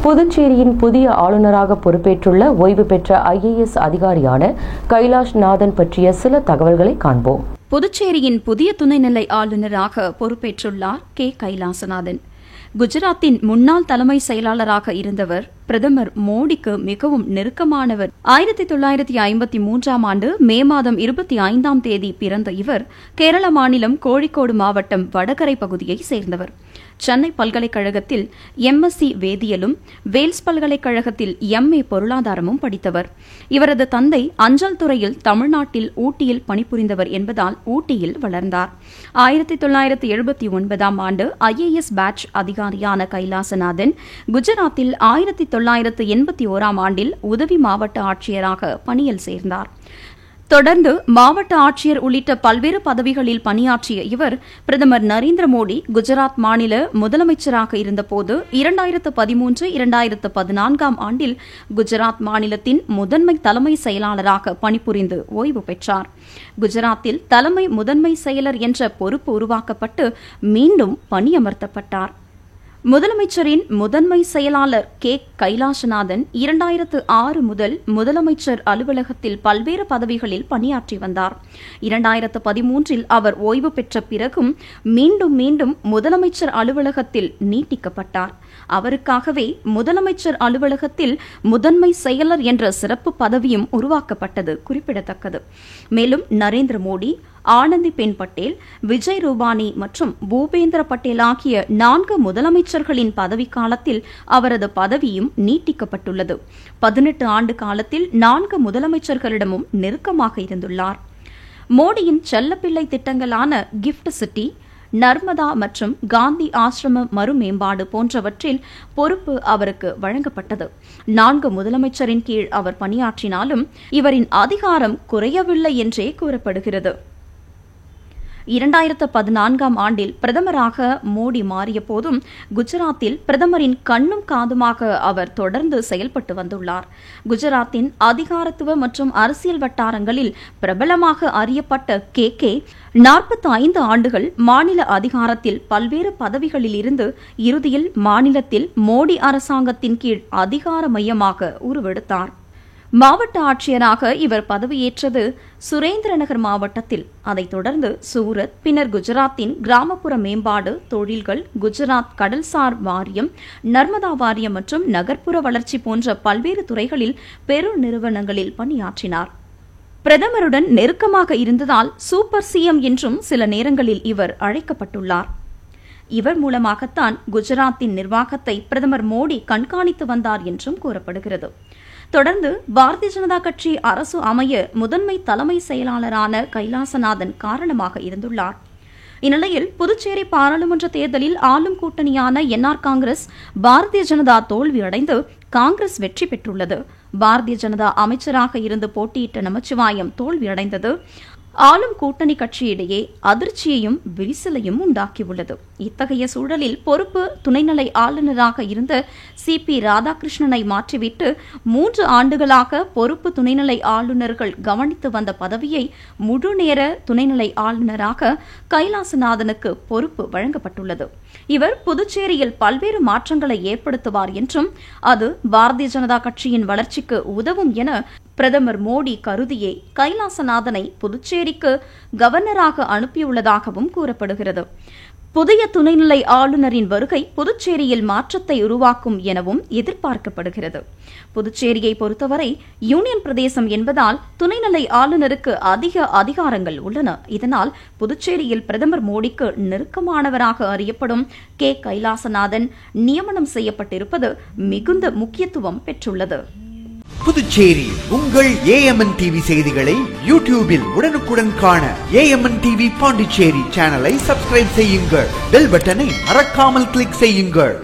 புதுச்சேரியின் புதிய ஆளுநராக பொறுப்பேற்றுள்ள ஓய்வு பெற்ற IAS அதிகாரியான கைலாஷ் நாதன் பற்றிய சில தகவல்களை காண்போம். புதுச்சேரியின் புதிய துணைநிலை ஆளுநராக பொறுப்பேற்றுள்ளார் கைலாசநாதன். குஜராத்தின் முன்னாள் தலைமை செயலாளராக இருந்தவர். பிரதமர் மோடிக்கு மிகவும் நெருக்கமானவர். 1953ஆம் ஆண்டு மே மாதம் 25ஆம் தேதி பிறந்த இவர் கேரள மாநிலம் கோழிக்கோடு மாவட்டம் வடகரை பகுதியைச் சேர்ந்தவர். சென்னை பல்கலைக்கழகத்தில் MSc வேதியியலும் வேல்ஸ் பல்கலைக்கழகத்தில் MA பொருளாதாரமும் படித்தவர். இவரது தந்தை அஞ்சல் துறையில் தமிழ்நாட்டில் ஊட்டியில் பணிபுரிந்தவர் என்பதால் ஊட்டியில் வளர்ந்தார். 1979ஆம் ஆண்டு IAS பேட்ச் அதிகாரியான கைலாசநாதன் குஜராத்தில் 1981ஆம் ஆண்டில் உதவி மாவட்ட ஆட்சியராக பணியில் சேர்ந்தார். தொடர்ந்து மாவட்ட ஆட்சியர் உள்ளிட்ட பல்வேறு பதவிகளில் பணியாற்றிய இவர் பிரதமர் நரேந்திர மோடி குஜராத் மாநில முதலமைச்சராக இருந்தபோது 2013-2014ஆம் ஆண்டில் குஜராத் மாநிலத்தின் முதன்மை தலைமை செயலாளராக பணிபுரிந்து ஓய்வு பெற்றார். குஜராத்தில் தலைமை முதன்மை செயலர் என்ற பொறுப்பு உருவாக்கப்பட்டு மீண்டும் பணியமர்த்தப்பட்டார். முதலமைச்சரின் முதன்மை செயலாளர் கைலாசநாதன் 2006 முதல் முதலமைச்சர் அலுவலகத்தில் பல்வேறு பதவிகளில் பணியாற்றி வந்தார். 2013இல் அவர் ஓய்வு பெற்ற பிறகும் மீண்டும் முதலமைச்சர் அலுவலகத்தில் நீட்டிக்கப்பட்டார். அவருக்காகவே முதலமைச்சர் அலுவலகத்தில் முதன்மை செயலர் என்ற சிறப்பு பதவியும் உருவாக்கப்பட்டது குறிப்பிடத்தக்கது. மேலும் நரேந்திர மோடி, ஆனந்திபென் பட்டேல், விஜய் ரூபானி மற்றும் பூபேந்திர பட்டேல் ஆகிய 4 முதலமைச்சர்களின் பதவிக்காலத்தில் அவரது பதவியும் நீட்டிக்கப்பட்டுள்ளது. 18 ஆண்டு காலத்தில் 4 முதலமைச்சர்களிடமும் நெருக்கமாக இருந்துள்ளார். மோடியின் செல்லப்பிள்ளை திட்டங்களான கிஃப்ட் சிட்டி, நர்மதா மற்றும் காந்தி ஆசிரம மறுமேம்பாடு போன்றவற்றில் பொறுப்பு அவருக்கு வழங்கப்பட்டது. 4 முதலமைச்சரின் கீழ் அவர் பணியாற்றினாலும் இவரின் அதிகாரம் குறையவில்லை என்றே கூறப்படுகிறது. 2014ஆம் ஆண்டில் பிரதமராக மோடி மாறிய போதும் குஜராத்தில் பிரதமரின் கண்ணும் காதுமாக அவர் தொடர்ந்து செயல்பட்டு வந்துள்ளார். குஜராத்தின் அதிகாரத்துவ மற்றும் அரசியல் வட்டாரங்களில் பிரபலமாக அறியப்பட்ட KK 45 ஆண்டுகள் மாநில அதிகாரத்தில் பல்வேறு பதவிகளில் இருந்து இறுதியில் மாநிலத்தில் மோடி அரசாங்கத்தின் கீழ் அதிகார மையமாக உருவெடுத்தார். மாவட்ட ஆட்சியராக இவர் பதவியேற்றது சுரேந்திரநகர் மாவட்டத்தில். அதைத் தொடர்ந்து சூரத், பின்னர் குஜராத்தின் கிராமப்புற மேம்பாடு, தொழில்கள், குஜராத் கடல்சார் வாரியம், நர்மதா வாரியம் மற்றும் நகர்ப்புற வளர்ச்சி போன்ற பல்வேறு துறைகளில் பெரு நிறுவனங்களில் பணியாற்றினார். பிரதமருடன் நெருக்கமாக இருந்ததால் சூப்பர் CM என்றும் சில நேரங்களில் இவர் அழைக்கப்பட்டுள்ளார். இவர் மூலமாகத்தான் குஜராத்தின் நிர்வாகத்தை பிரதமர் மோடி கண்காணித்து வந்தார் என்றும் கூறப்படுகிறது. தொடர்ந்து பாரதிய ஜனதா கட்சி அரசு அமைய முதன்மை தலைமை செயலாளரான கைலாசநாதன் காரணமாக இருந்துள்ளார். இந்நிலையில் புதுச்சேரி பாராளுமன்ற தேர்தலில் ஆளும் கூட்டணியான NR காங்கிரஸ் பாரதிய ஜனதா தோல்வியடைந்து காங்கிரஸ் வெற்றி பெற்றுள்ளது. பாரதிய ஜனதா அமைச்சராக இருந்து போட்டியிட்ட நமச்சிவாயம் தோல்வியடைந்தது ஆளும் கூட்டணி கட்சியிடையே அதிர்ச்சியையும் விரிசலையும் உண்டாக்கியுள்ளது. இத்தகைய சூழலில் பொறுப்பு துணைநிலை ஆளுநராக இருந்த CP ராதாகிருஷ்ணனை மாற்றிவிட்டு 3 ஆண்டுகளாக பொறுப்பு துணைநிலை ஆளுநர்கள் கவனித்து வந்த பதவியை முழுநேர துணைநிலை ஆளுநராக கைலாசநாதனுக்கு பொறுப்பு வழங்கப்பட்டுள்ளது. இவர் புதுச்சேரியில் பல்வேறு மாற்றங்களை ஏற்படுத்துவார் என்றும் அது பாரதிய ஜனதா கட்சியின் வளர்ச்சிக்கு உதவும் என பிரதமர் மோடி கருதியே கைலாசநாதனை புதுச்சேரிக்கு கவர்னராக அனுப்பியுள்ளதாகவும் கூறப்படுகிறது. புதிய துணைநிலை ஆளுநரின் வருகை புதுச்சேரியில் மாற்றத்தை உருவாக்கும் எனவும் எதிர்பார்க்கப்படுகிறது. புதுச்சேரியை பொறுத்தவரை யூனியன் பிரதேசம் என்பதால் துணைநிலை ஆளுநருக்கு அதிக அதிகாரங்கள் உள்ளன. இதனால் புதுச்சேரியில் பிரதமர் மோடிக்கு நெருக்கமானவராக அறியப்படும் கைலாசநாதன் நியமனம் செய்யப்பட்டிருப்பது மிகுந்த முக்கியத்துவம் பெற்றுள்ளது. புதுச்சேரி உங்கள் AMN TV செய்திகளை யூடியூபில் உடனுக்குடன் காண AMN TV பாண்டிச்சேரி சேனலை சப்ஸ்கிரைப் செய்யுங்கள். பெல் பட்டனை மறக்காமல் கிளிக் செய்யுங்கள்.